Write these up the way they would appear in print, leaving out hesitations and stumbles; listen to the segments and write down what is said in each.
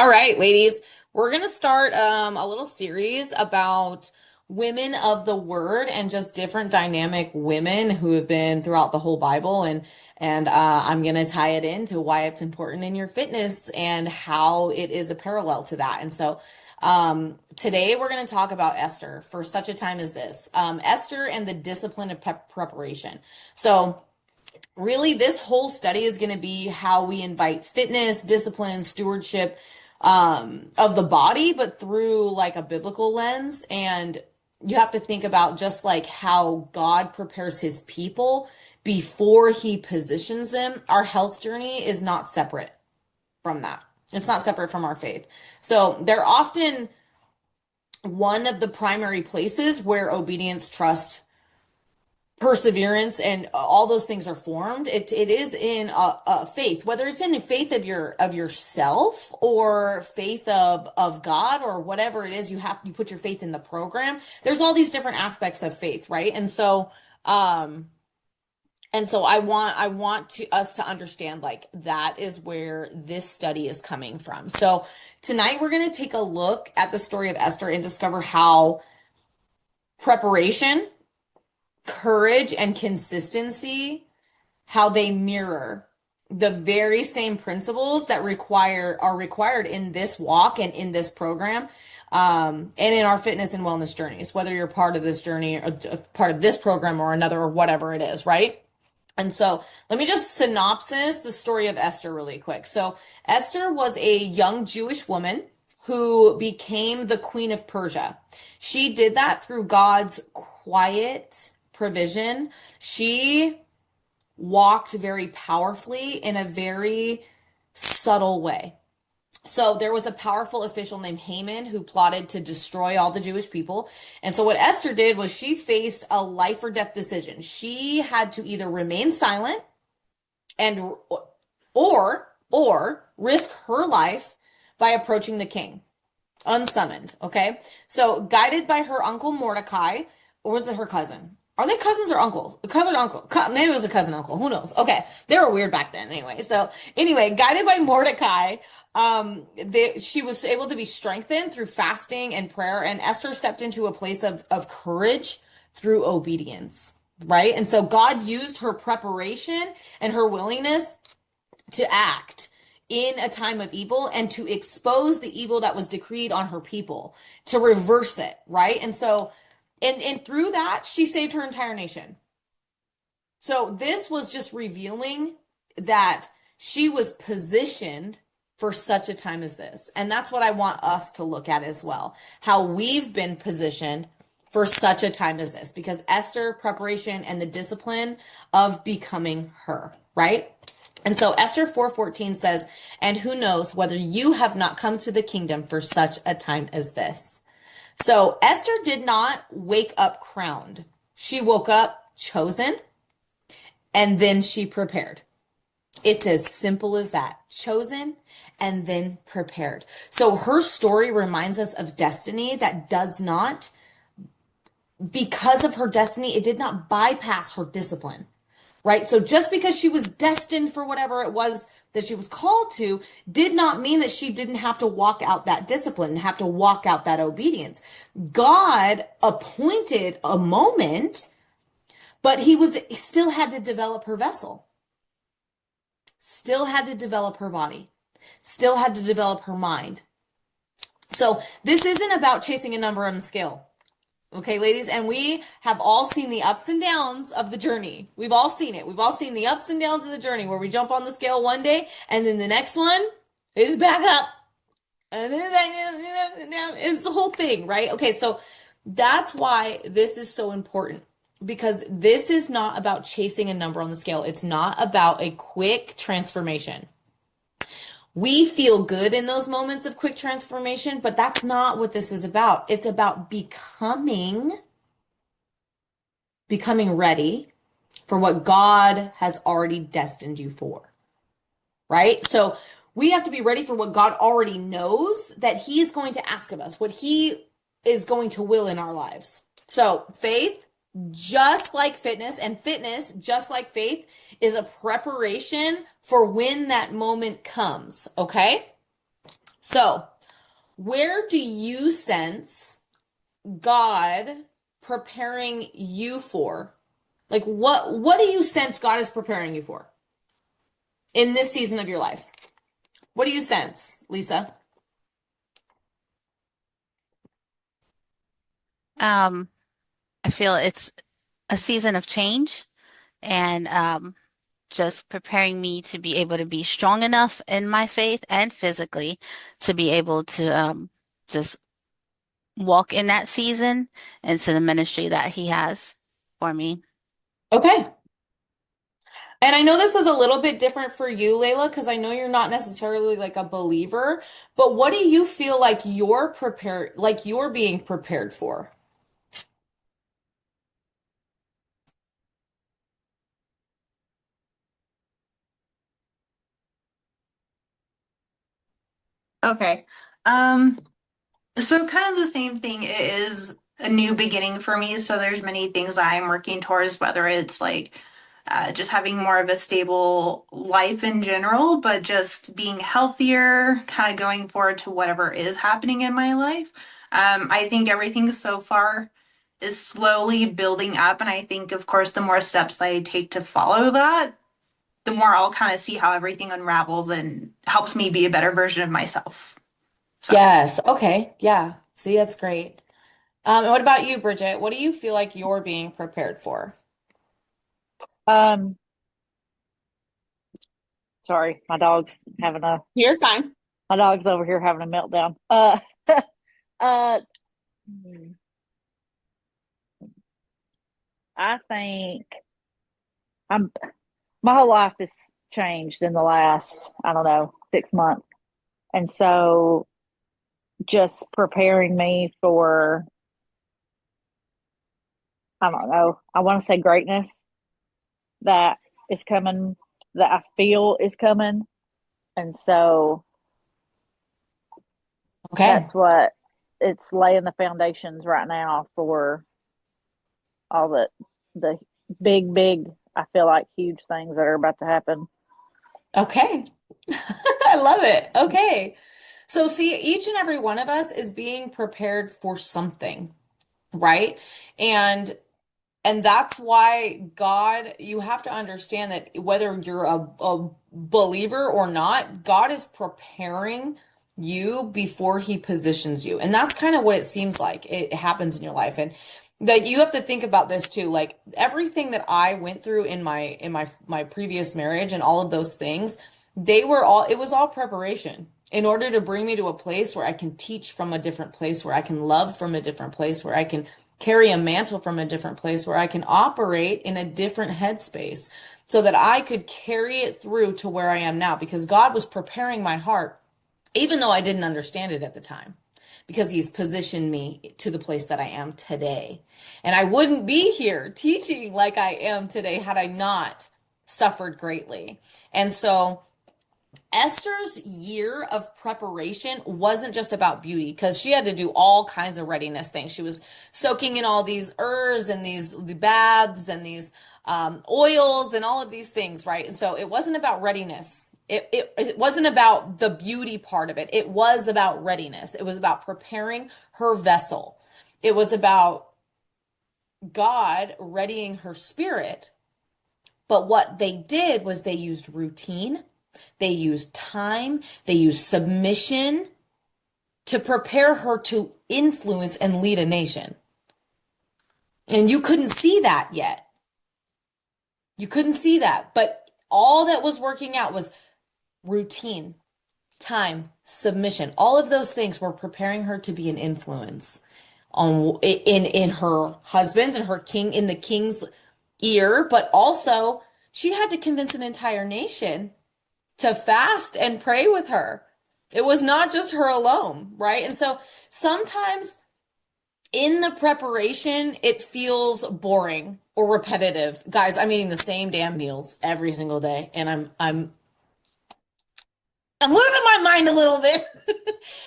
All right, ladies, we're going to start a little series about women of the word and just different dynamic women who have been throughout the whole Bible and I'm going to tie it into why it's important in your fitness and how it is a parallel to that. And so today we're going to talk about Esther for such a time as this. Esther and the discipline of preparation. So really, this whole study is going to be how we invite fitness, discipline, stewardship of the body, but through like a biblical lens. And you have to think about just like how God prepares his people before he positions them. Our health journey is not separate from that. It's not separate from our faith. So they're often one of the primary places where obedience, trust, perseverance and all those things are formed. It is in a faith, whether it's in a faith of yourself or faith of God or whatever it is. You put your faith in the program. There's all these different aspects of faith, right? And so I want us to understand like that is where this study is coming from. So tonight we're going to take a look at the story of Esther and discover how preparation, courage, and consistency, how they mirror the very same principles that are required in this walk and in this program, and in our fitness and wellness journeys, whether you're part of this journey or part of this program or another or whatever it is, right? And so let me just synopsis the story of Esther really quick. So Esther was a young Jewish woman who became the queen of Persia. She did that through God's quiet provision. She walked very powerfully in a very subtle way. So there was a powerful official named Haman who plotted to destroy all the Jewish people. And so what Esther did was she faced a life or death decision. She had to either remain silent and or risk her life by approaching the king unsummoned. Okay. So guided by her uncle Mordecai, or was it her cousin? Are they cousins or uncles? Cousin or uncle? Maybe it was a cousin uncle. Who knows? Okay. They were weird back then anyway. So anyway, guided by Mordecai, she was able to be strengthened through fasting and prayer. And Esther stepped into a place of courage through obedience. Right. And so God used her preparation and her willingness to act in a time of evil and to expose the evil that was decreed on her people, to reverse it, right? And so, and through that, she saved her entire nation. So this was just revealing that she was positioned for such a time as this. And that's what I want us to look at as well, how we've been positioned for such a time as this, because Esther, preparation, and the discipline of becoming her, right? And so Esther 4:14 says, and who knows whether you have not come to the kingdom for such a time as this. So Esther did not wake up crowned. She woke up chosen and then she prepared. It's as simple as that. Chosen and then prepared. So her story reminds us of destiny that does not, because of her destiny, it did not bypass her discipline. Right? So just because she was destined for whatever it was that she was called to did not mean that she didn't have to walk out that discipline, have to walk out that obedience. God appointed a moment, but he still had to develop her vessel, still had to develop her body, still had to develop her mind. So this isn't about chasing a number on the scale. Okay, ladies, and we have all seen the ups and downs of the journey. We've all seen it. We've all seen the ups and downs of the journey where we jump on the scale one day and then the next one is back up. And then down. It's the whole thing, right? Okay, so that's why this is so important, because this is not about chasing a number on the scale. It's not about a quick transformation. We feel good in those moments of quick transformation, but that's not what this is about. It's about becoming ready for what God has already destined you for, right? So we have to be ready for what God already knows that he is going to ask of us, what he is going to will in our lives. So faith, just like fitness, and fitness, just like faith, is a preparation for when that moment comes, okay? So, where do you sense God preparing you for? Like what do you sense God is preparing you for in this season of your life? What do you sense, Lisa? Um, I feel it's a season of change and just preparing me to be able to be strong enough in my faith and physically to be able to just walk in that season into the ministry that he has for me. Okay. And I know this is a little bit different for you, Layla, because I know you're not necessarily like a believer, but what do you feel like you're being prepared for? Okay. Um, so kind of the same thing. It is a new beginning for me. So there's many things I'm working towards, whether it's like just having more of a stable life in general, but just being healthier, kind of going forward to whatever is happening in my life. I think everything so far is slowly building up, and I think, of course, the more steps that I take to follow that, the more I'll kind of see how everything unravels and helps me be a better version of myself. So. Yes. Okay. Yeah. See, that's great. And what about you, Bridget? What do you feel like you're being prepared for? Um, Sorry, You're fine. my dog's over here having a meltdown. Uh, hmm, I think I'm my whole life has changed in the last, I don't know, 6 months. And so just preparing me for, I don't know, I want to say greatness that is coming, that I feel is coming. And so Okay. that's what it's laying the foundations right now for all the big, I feel like huge things that are about to happen. Okay. I love it. Okay. So, see, each and every one of us is being prepared for something, right? And that's why God, you have to understand that whether you're a believer or not, God is preparing you before he positions you. And that's kind of what it seems like it happens in your life. And that you have to think about this too. Like everything that I went through in my previous marriage and all of those things, it was all preparation in order to bring me to a place where I can teach from a different place, where I can love from a different place, where I can carry a mantle from a different place, where I can operate in a different headspace so that I could carry it through to where I am now because God was preparing my heart, even though I didn't understand it at the time, because he's positioned me to the place that I am today. And I wouldn't be here teaching like I am today had I not suffered greatly. And so Esther's year of preparation wasn't just about beauty because she had to do all kinds of readiness things. She was soaking in all these herbs and the baths and these oils and all of these things, right? And so it wasn't about readiness. It wasn't about the beauty part of it. It was about readiness. It was about preparing her vessel. It was about God readying her spirit. But what they did was they used routine, they used time, they used submission to prepare her to influence and lead a nation. And you couldn't see that yet. You couldn't see that. But all that was working out was routine, time, submission. All of those things were preparing her to be an influence on in her husband's and her king in the king's ear, but also she had to convince an entire nation to fast and pray with her. It was not just her alone, right? And so sometimes in the preparation, it feels boring or repetitive. Guys, I'm eating the same damn meals every single day, and I'm losing my mind a little bit.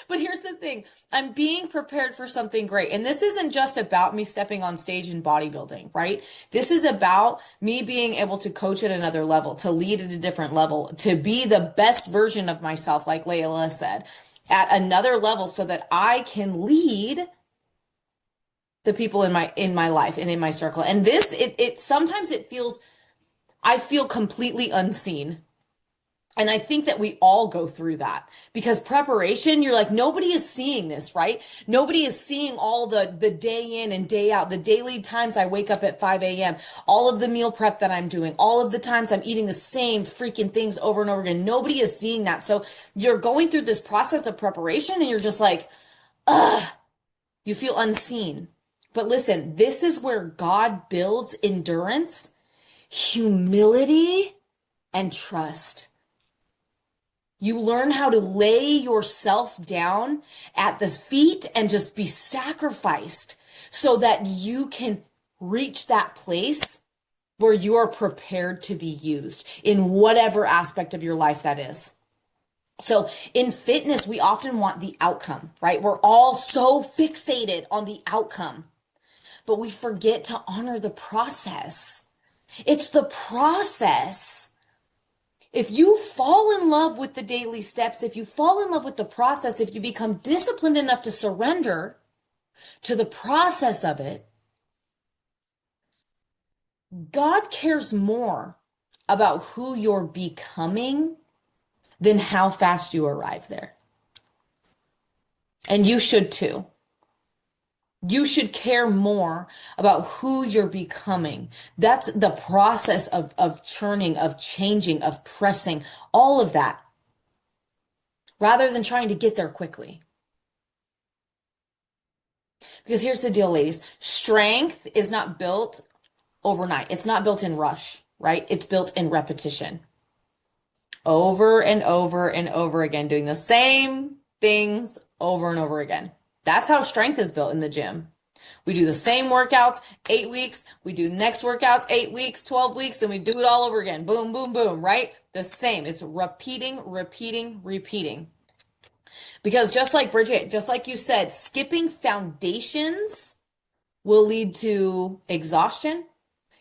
But here's the thing. I'm being prepared for something great. And this isn't just about me stepping on stage in bodybuilding, right? This is about me being able to coach at another level, to lead at a different level, to be the best version of myself, like Layla said. at another level so that I can lead the people in my life and in my circle. And this it sometimes it feels I feel completely unseen. And I think that we all go through that because preparation, you're like, nobody is seeing this, right? Nobody is seeing all the day in and day out, the daily times I wake up at 5 a.m., all of the meal prep that I'm doing, all of the times I'm eating the same freaking things over and over again. Nobody is seeing that. So you're going through this process of preparation and you're just like, you feel unseen. But listen, this is where God builds endurance, humility, and trust. You learn how to lay yourself down at the feet and just be sacrificed so that you can reach that place where you are prepared to be used in whatever aspect of your life that is. So in fitness, we often want the outcome, right? We're all so fixated on the outcome, but we forget to honor the process. It's the process. If you fall in love with the daily steps, if you fall in love with the process, if you become disciplined enough to surrender to the process of it, God cares more about who you're becoming than how fast you arrive there. And you should too. You should care more about who you're becoming. That's the process of churning, of changing, of pressing, all of that, rather than trying to get there quickly. Because here's the deal, ladies. Strength is not built overnight. It's not built in rush, right? It's built in repetition. Over and over and over again, doing the same things over and over again. That's how strength is built in the gym. We do the same workouts, 8 weeks. We do next workouts, 8 weeks, 12 weeks, then we do it all over again. Boom, boom, boom, right? The same. It's repeating, repeating, repeating. Because just like Bridget, just like you said, skipping foundations will lead to exhaustion,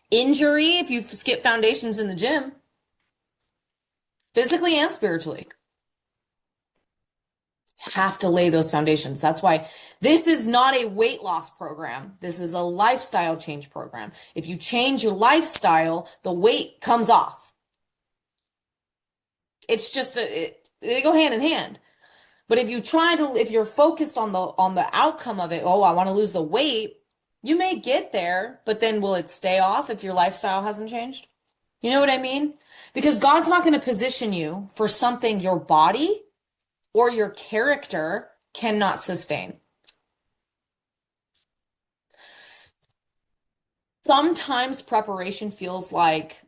injury if you skip foundations in the gym, physically and spiritually. Have to lay those foundations. That's why this is not a weight loss program. This is a lifestyle change program. If you change your lifestyle, the weight comes off. It's just they go hand in hand. But if you're focused on the outcome of it, oh, I want to lose the weight, you may get there, but then will it stay off if your lifestyle hasn't changed? You know what I mean? Because God's not going to position you for something your body or your character cannot sustain. Sometimes preparation feels like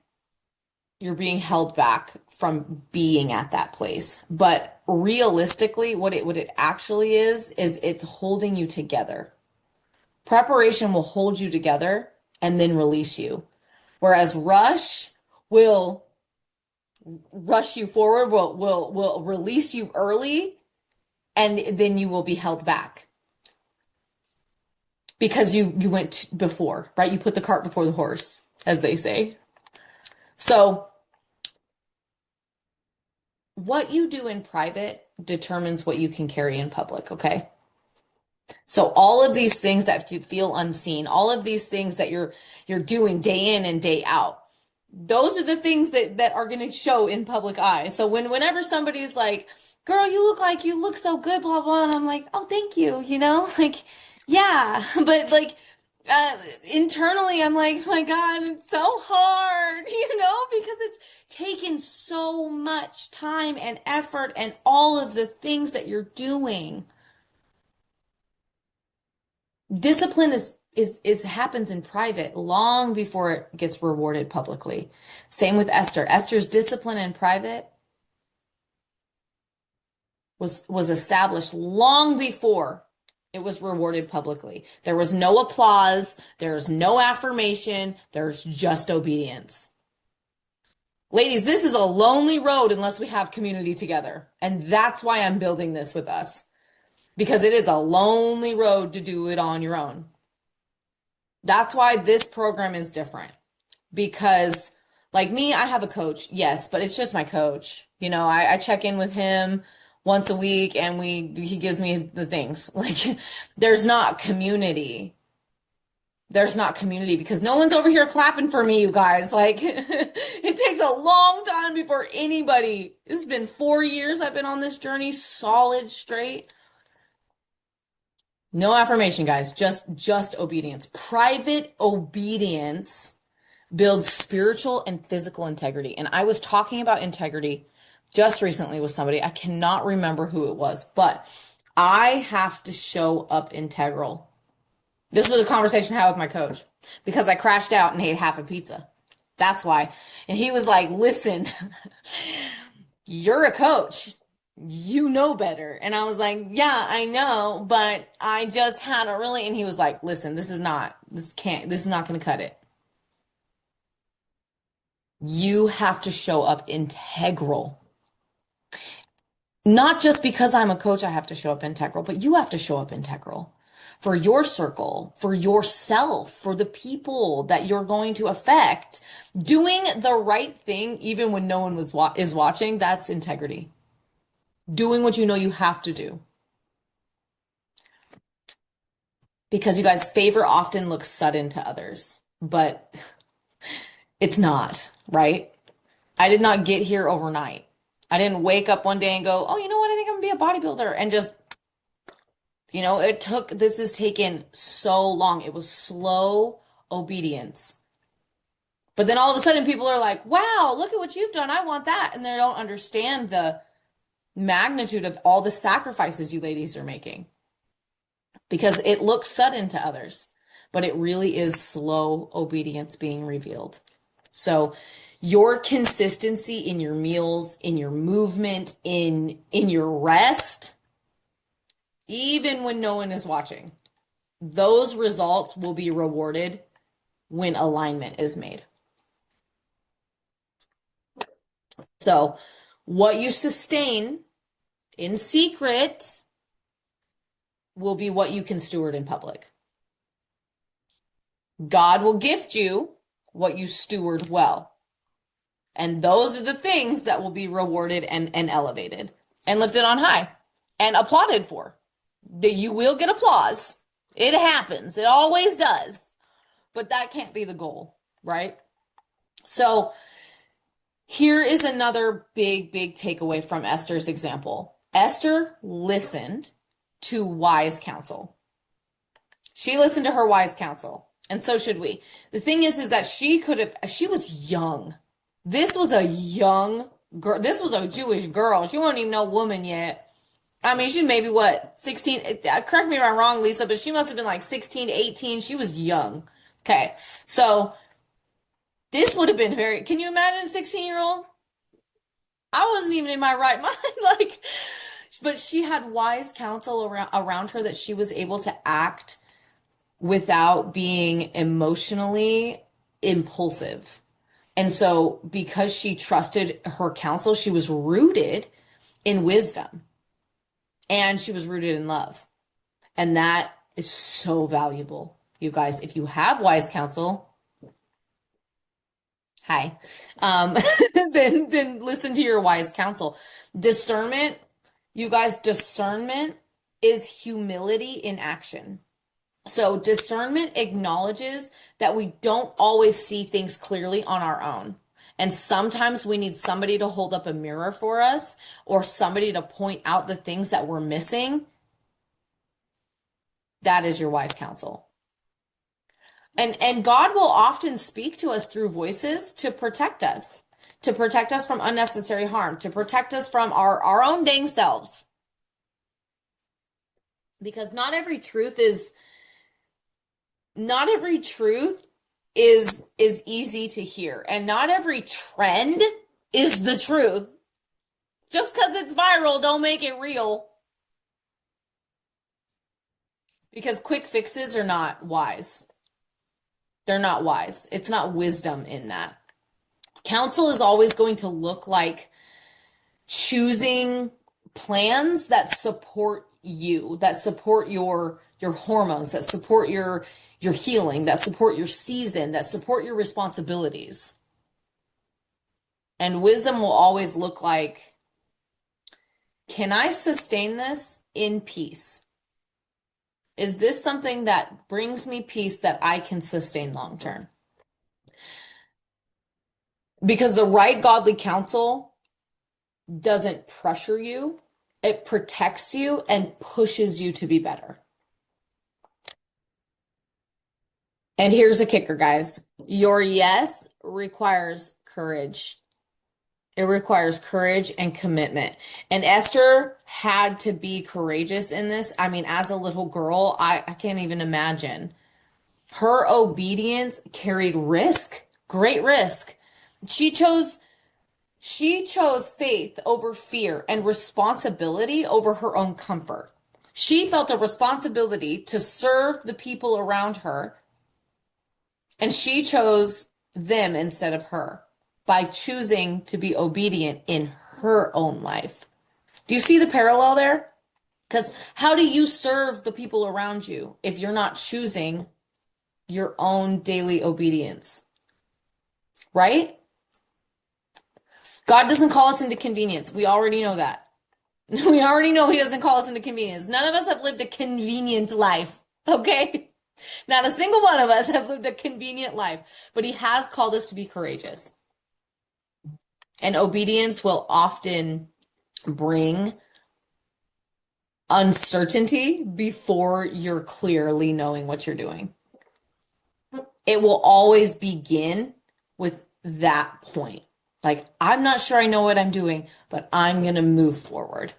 you're being held back from being at that place. But realistically, what it actually is it's holding you together. Preparation will hold you together and then release you. Whereas will rush you forward, will release you early, and then you will be held back. Because you went before, right? You put the cart before the horse, as they say. So what you do in private determines what you can carry in public, okay? So all of these things that you feel unseen, all of these things that you're doing day in and day out, those are the things that are going to show in public eye. So whenever somebody's like, "Girl, you look so good," blah blah, and I'm like, "Oh, thank you," like, yeah, but like internally, I'm like, "My God, it's so hard," because it's taken so much time and effort and all of the things that you're doing. Discipline is happens in private long before it gets rewarded publicly. Same with Esther. Esther's discipline in private was established long before it was rewarded publicly. There was no applause, there's no affirmation, there's just obedience. Ladies, this is a lonely road unless we have community together. And that's why I'm building this with us. Because it is a lonely road to do it on your own. That's why this program is different. Because, like me, I have a coach, yes, but it's just my coach. I check in with him once a week and he gives me the things. Like there's not community. There's not community because no one's over here clapping for me, you guys. Like it takes a long time before anybody. It's been 4 years I've been on this journey, solid straight. No affirmation, guys. Just obedience. Private obedience builds spiritual and physical integrity. And I was talking about integrity just recently with somebody. I cannot remember who it was, but I have to show up integral. This was a conversation I had with my coach because I crashed out and ate half a pizza. That's why. And he was like, listen, you're a coach. You know better. And I was like, yeah, I know, but I just had a really, and he was like, listen, this is not going to cut it. You have to show up integral. Not just because I'm a coach, I have to show up integral, but you have to show up integral for your circle, for yourself, for the people that you're going to affect. Doing the right thing, even when no one is watching, that's integrity. Doing what you know you have to do. Because you guys, favor often looks sudden to others, but it's not, right? I did not get here overnight. I didn't wake up one day and go, oh, you know what? I think I'm gonna be a bodybuilder. And just, this has taken so long. It was slow obedience. But then all of a sudden people are like, wow, look at what you've done. I want that. And they don't understand the magnitude of all the sacrifices you ladies are making. Because it looks sudden to others, but it really is slow obedience being revealed. So your consistency in your meals, in your movement, in your rest, even when no one is watching, those results will be rewarded when alignment is made. So what you sustain in secret will be what you can steward in public. God will gift you what you steward well. And those are the things that will be rewarded and elevated and lifted on high and applauded for. That you will get applause. It happens. It always does. But that can't be the goal, right? So here is another big takeaway from Esther's example. Esther listened to wise counsel. She listened to her wise counsel, and so should we. The thing is that she was young. This was a young girl. This was a Jewish girl. She wasn't even no woman yet. I mean, she maybe 16, correct me if I'm wrong, Lisa, but she must have been like 16, 18. She was young. Okay. So this would have been can you imagine a 16-year-old? I wasn't even in my right mind. But she had wise counsel around her that she was able to act without being emotionally impulsive. And so because she trusted her counsel, she was rooted in wisdom and she was rooted in love. And that is so valuable. You guys, if you have wise counsel, hi, then listen to your wise counsel. Discernment. You guys, discernment is humility in action. So discernment acknowledges that we don't always see things clearly on our own. And sometimes we need somebody to hold up a mirror for us or somebody to point out the things that we're missing. That is your wise counsel. And God will often speak to us through voices to protect us from unnecessary harm, to protect us from our own dang selves. Because not every truth is easy to hear, and not every trend is the truth. Just because it's viral, don't make it real. Because quick fixes are not wise. They're not wise. It's not wisdom in that. Counsel is always going to look like choosing plans that support you, that support your hormones, that support your healing, that support your season, that support your responsibilities. And wisdom will always look like Can I sustain this in peace? Is this something that brings me peace that I can sustain long term? Because the right godly counsel doesn't pressure you, it protects you and pushes you to be better. And here's a kicker, guys. Your yes requires courage. It requires courage and commitment. And Esther had to be courageous in this. I mean, as a little girl, I can't even imagine. Her obedience carried risk, great risk. She chose she chose faith over fear and responsibility over her own comfort. She felt a responsibility to serve the people around her, and she chose them instead of her by choosing to be obedient in her own life. Do you see the parallel there? Because how do you serve the people around you if you're not choosing your own daily obedience? Right? God doesn't call us into convenience. We already know that. We already know he doesn't call us into convenience. None of us have lived a convenient life, okay? Not a single one of us have lived a convenient life, but he has called us to be courageous. And obedience will often bring uncertainty before you're clearly knowing what you're doing. It will always begin with that point. Like, I'm not sure I know what I'm doing, but I'm going to move forward.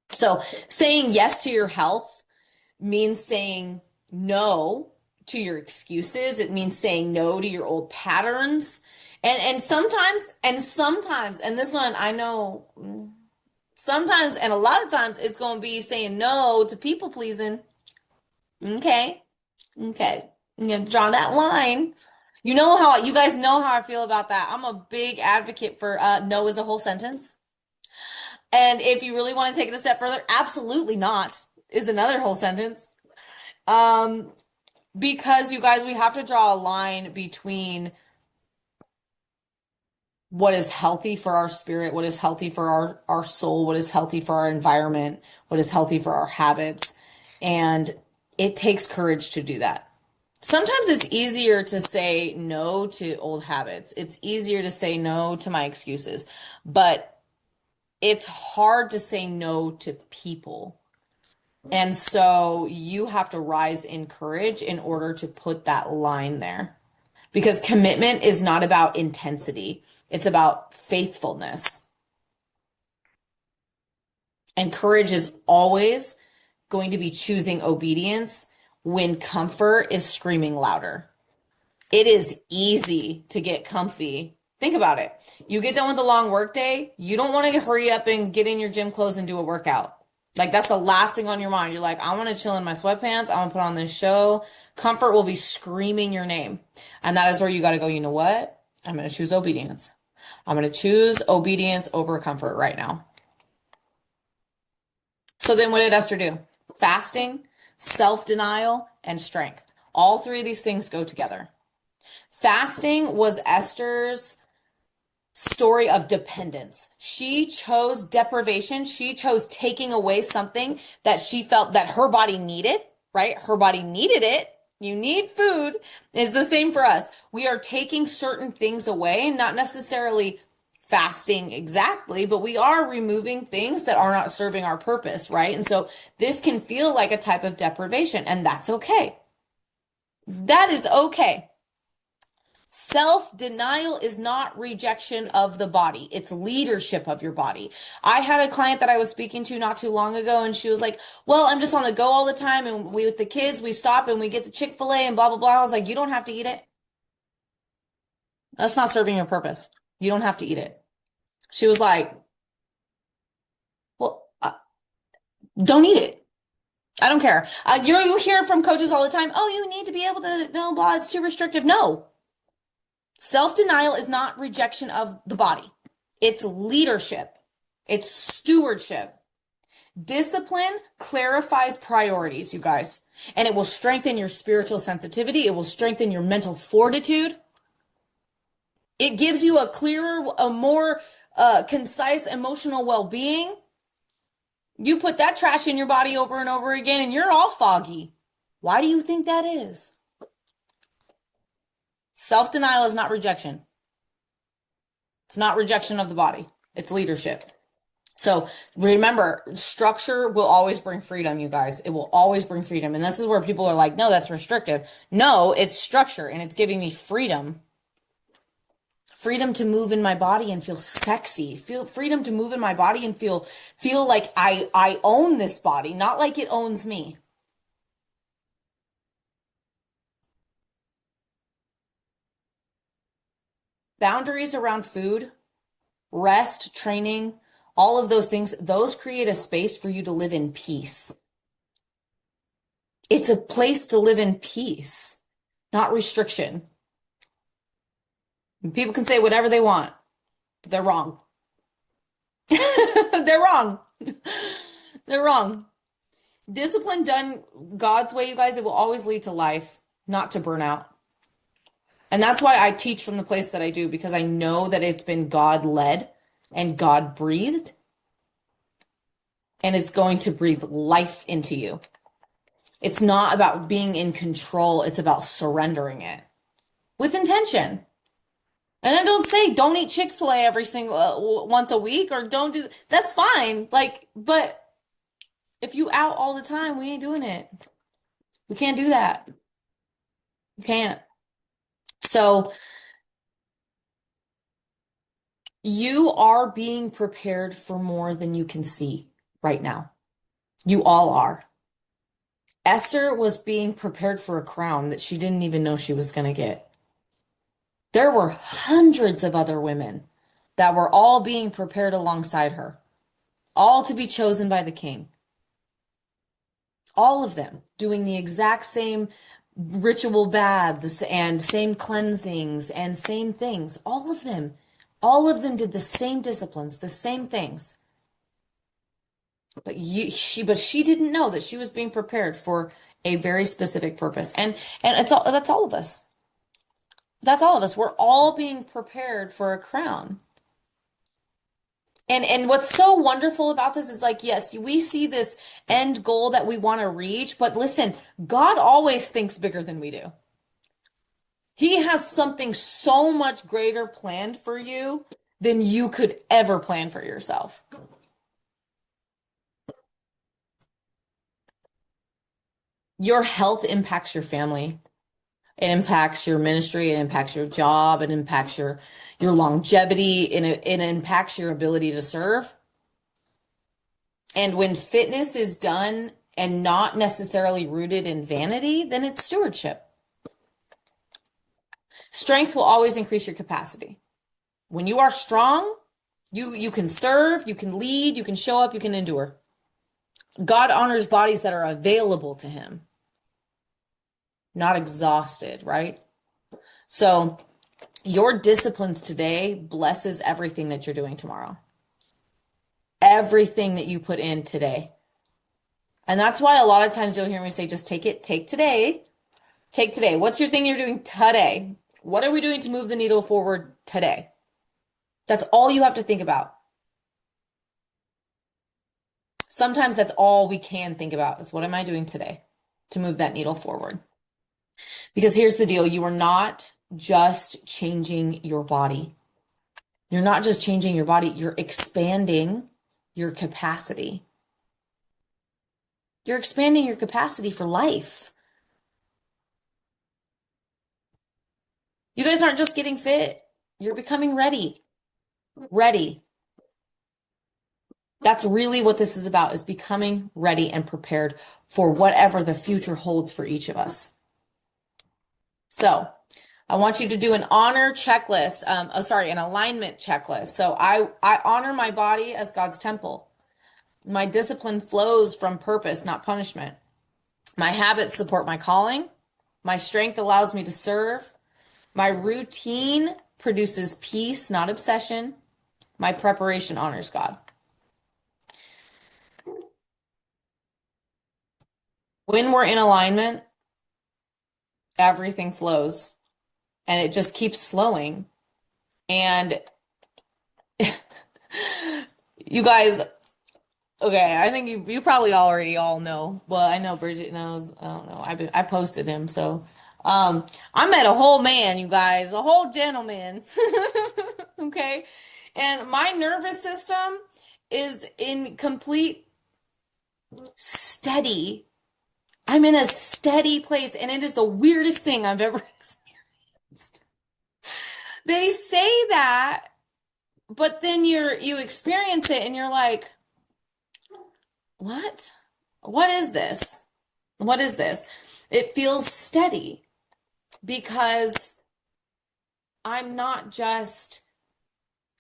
So, saying yes to your health means saying no to your excuses. It means saying no to your old patterns. And sometimes, and this one I know sometimes, and a lot of times, it's going to be saying no to people pleasing. Okay. Okay. I'm going to draw that line. You guys know how I feel about that. I'm a big advocate for no is a whole sentence. And if you really want to take it a step further, absolutely not is another whole sentence. Because you guys, we have to draw a line between what is healthy for our spirit, what is healthy for our soul, what is healthy for our environment, what is healthy for our habits. And it takes courage to do that. Sometimes it's easier to say no to old habits. It's easier to say no to my excuses, but it's hard to say no to people. And so you have to rise in courage in order to put that line there. Because commitment is not about intensity, it's about faithfulness. And courage is always going to be choosing obedience when comfort is screaming louder. It is easy to get comfy. Think about it. You get done with a long work day, you don't want to hurry up and get in your gym clothes and do a workout. Like, that's the last thing on your mind. You're like, I want to chill in my sweatpants. I want to put on this show. Comfort will be screaming your name. And that is where you got to go, you know what? I'm going to choose obedience. I'm going to choose obedience over comfort right now. So then what did Esther do? Fasting, self-denial, and strength. All three of these things go together. Fasting was Esther's story of dependence. She chose deprivation. She chose taking away something that she felt that her body needed, right? Her body needed it. You need food. It's the same for us. We are taking certain things away, not necessarily fasting exactly, but we are removing things that are not serving our purpose, right? And so this can feel like a type of deprivation, and that's okay. That is okay. Self-denial is not rejection of the body. It's leadership of your body. I had a client that I was speaking to not too long ago, and she was like, well, I'm just on the go all the time. And with the kids, we stop and we get the Chick-fil-A and blah, blah, blah. I was like, you don't have to eat it. That's not serving your purpose. You don't have to eat it. She was like, well, don't eat it. I don't care. You hear from coaches all the time, oh, you need to be able to, no, blah, it's too restrictive. No. Self-denial is not rejection of the body. It's leadership. It's stewardship. Discipline clarifies priorities, you guys, and it will strengthen your spiritual sensitivity. It will strengthen your mental fortitude. It gives you a clearer, a more concise emotional well-being. You put that trash in your body over and over again and you're all foggy. Why do you think that is? Self-denial is not rejection. It's not rejection of the body. It's leadership. So remember, structure will always bring freedom, you guys. It will always bring freedom. And this is where people are like, no, that's restrictive. No, it's structure and it's giving me freedom. Freedom to move in my body and feel sexy. Feel freedom to move in my body and feel like I own this body, not like it owns me. Boundaries around food, rest, training, all of those things, those create a space for you to live in peace. It's a place to live in peace, not restriction. And people can say whatever they want, but they're wrong. They're wrong. They're wrong. Discipline done God's way, you guys, it will always lead to life, not to burnout. And that's why I teach from the place that I do, because I know that it's been God led and God breathed, and it's going to breathe life into you. It's not about being in control. It's about surrendering it with intention. And I don't say don't eat Chick-fil-A every single once a week, or don't do that's fine. Like, but if you out all the time, we ain't doing it. We can't do that. We can't. So you are being prepared for more than you can see right now. You all are. Esther was being prepared for a crown that she didn't even know she was going to get. There were hundreds of other women that were all being prepared alongside her, all to be chosen by the king. All of them doing the exact same ritual baths and same cleansings and same things. All of them did the same disciplines, the same things. But she didn't know that she was being prepared for a very specific purpose. And that's all of us. That's all of us. We're all being prepared for a crown. And what's so wonderful about this is, like, yes, we see this end goal that we want to reach, but listen, God always thinks bigger than we do. He has something so much greater planned for you than you could ever plan for yourself. Your health impacts your family. It impacts your ministry. It impacts your job. It impacts your longevity. And it impacts your ability to serve. And when fitness is done and not necessarily rooted in vanity, then it's stewardship. Strength will always increase your capacity. When you are strong, you can serve, you can lead, you can show up, you can endure. God honors bodies that are available to him, not exhausted, right? So your disciplines today blesses everything that you're doing tomorrow. Everything that you put in today. And that's why a lot of times you'll hear me say, just take today. Take today. What's your thing you're doing today? What are we doing to move the needle forward today? That's all you have to think about. Sometimes that's all we can think about is, what am I doing today to move that needle forward? Because here's the deal. You are not just changing your body. You're not just changing your body. You're expanding your capacity. You're expanding your capacity for life. You guys aren't just getting fit. You're becoming ready. Ready. That's really what this is about, is becoming ready and prepared for whatever the future holds for each of us. So I want you to do an honor checklist. An alignment checklist. So I honor my body as God's temple. My discipline flows from purpose, not punishment. My habits support my calling. My strength allows me to serve. My routine produces peace, not obsession. My preparation honors God. When we're in alignment, everything flows and it just keeps flowing. And you guys, Okay, I think you probably already all know. Well, I know Bridget knows. I don't know. I posted him, so I met a whole man, you guys, a whole gentleman. Okay, and my nervous system is in complete steady. I'm in a steady place, and it is the weirdest thing I've ever experienced. They say that, but then you experience it, and you're like, what? What is this? What is this? It feels steady because I'm not just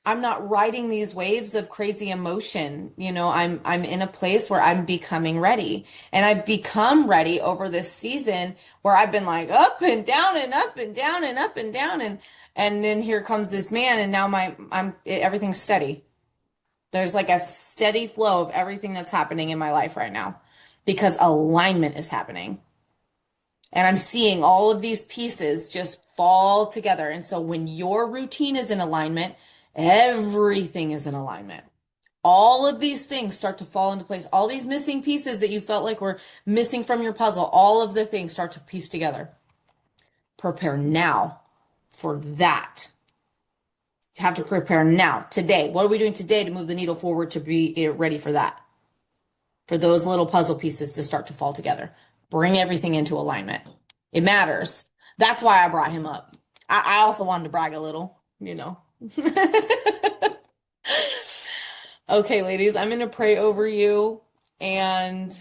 I'm not riding these waves of crazy emotion. I'm in a place where I'm becoming ready. And I've become ready over this season where I've been like up and down and up and down and up and down and then here comes this man and now everything's steady. There's like a steady flow of everything that's happening in my life right now because alignment is happening. And I'm seeing all of these pieces just fall together. And so when your routine is in alignment, everything is in alignment. All of these things start to fall into place. All these missing pieces that you felt like were missing from your puzzle, all of the things start to piece together. Prepare now for that. You have to prepare now, today. What are we doing today to move the needle forward to be ready for that? For those little puzzle pieces to start to fall together. Bring everything into alignment. It matters. That's why I brought him up. I also wanted to brag a little. Okay, ladies, I'm going to pray over you and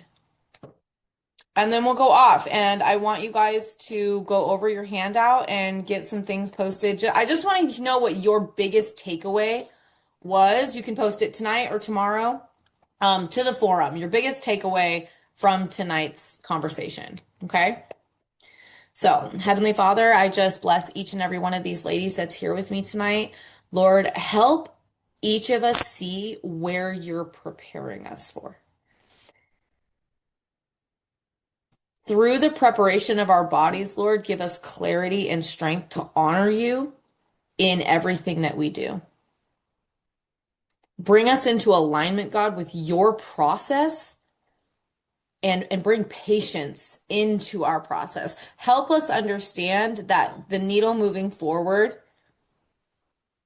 then we'll go off. And I want you guys to go over your handout and get some things posted. I just want to know what your biggest takeaway was. You can post it tonight or tomorrow to the forum. Your biggest takeaway from tonight's conversation. Okay? So, Heavenly Father, I just bless each and every one of these ladies that's here with me tonight. Lord, help each of us see where you're preparing us for. Through the preparation of our bodies, Lord, give us clarity and strength to honor you in everything that we do. Bring us into alignment, God, with your process and bring patience into our process. Help us understand that the needle moving forward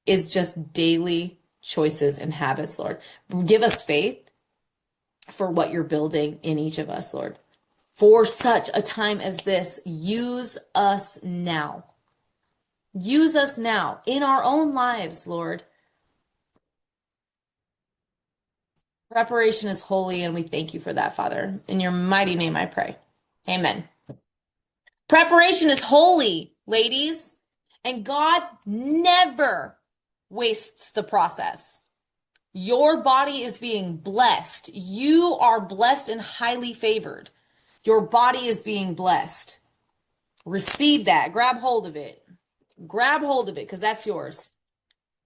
is just daily choices and habits, Lord. Give us faith for what you're building in each of us, Lord. For such a time as this, use us now. Use us now in our own lives, Lord. Preparation is holy, and we thank you for that, Father. In your mighty name I pray. Amen. Preparation is holy, ladies, and God never wastes the process. Your body is being blessed. You are blessed and highly favored. Your body is being blessed. Receive that. Grab hold of it. Grab hold of it because that's yours.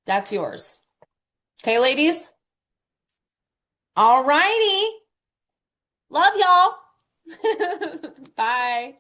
That's yours. Okay, ladies? All righty. Love y'all. Bye.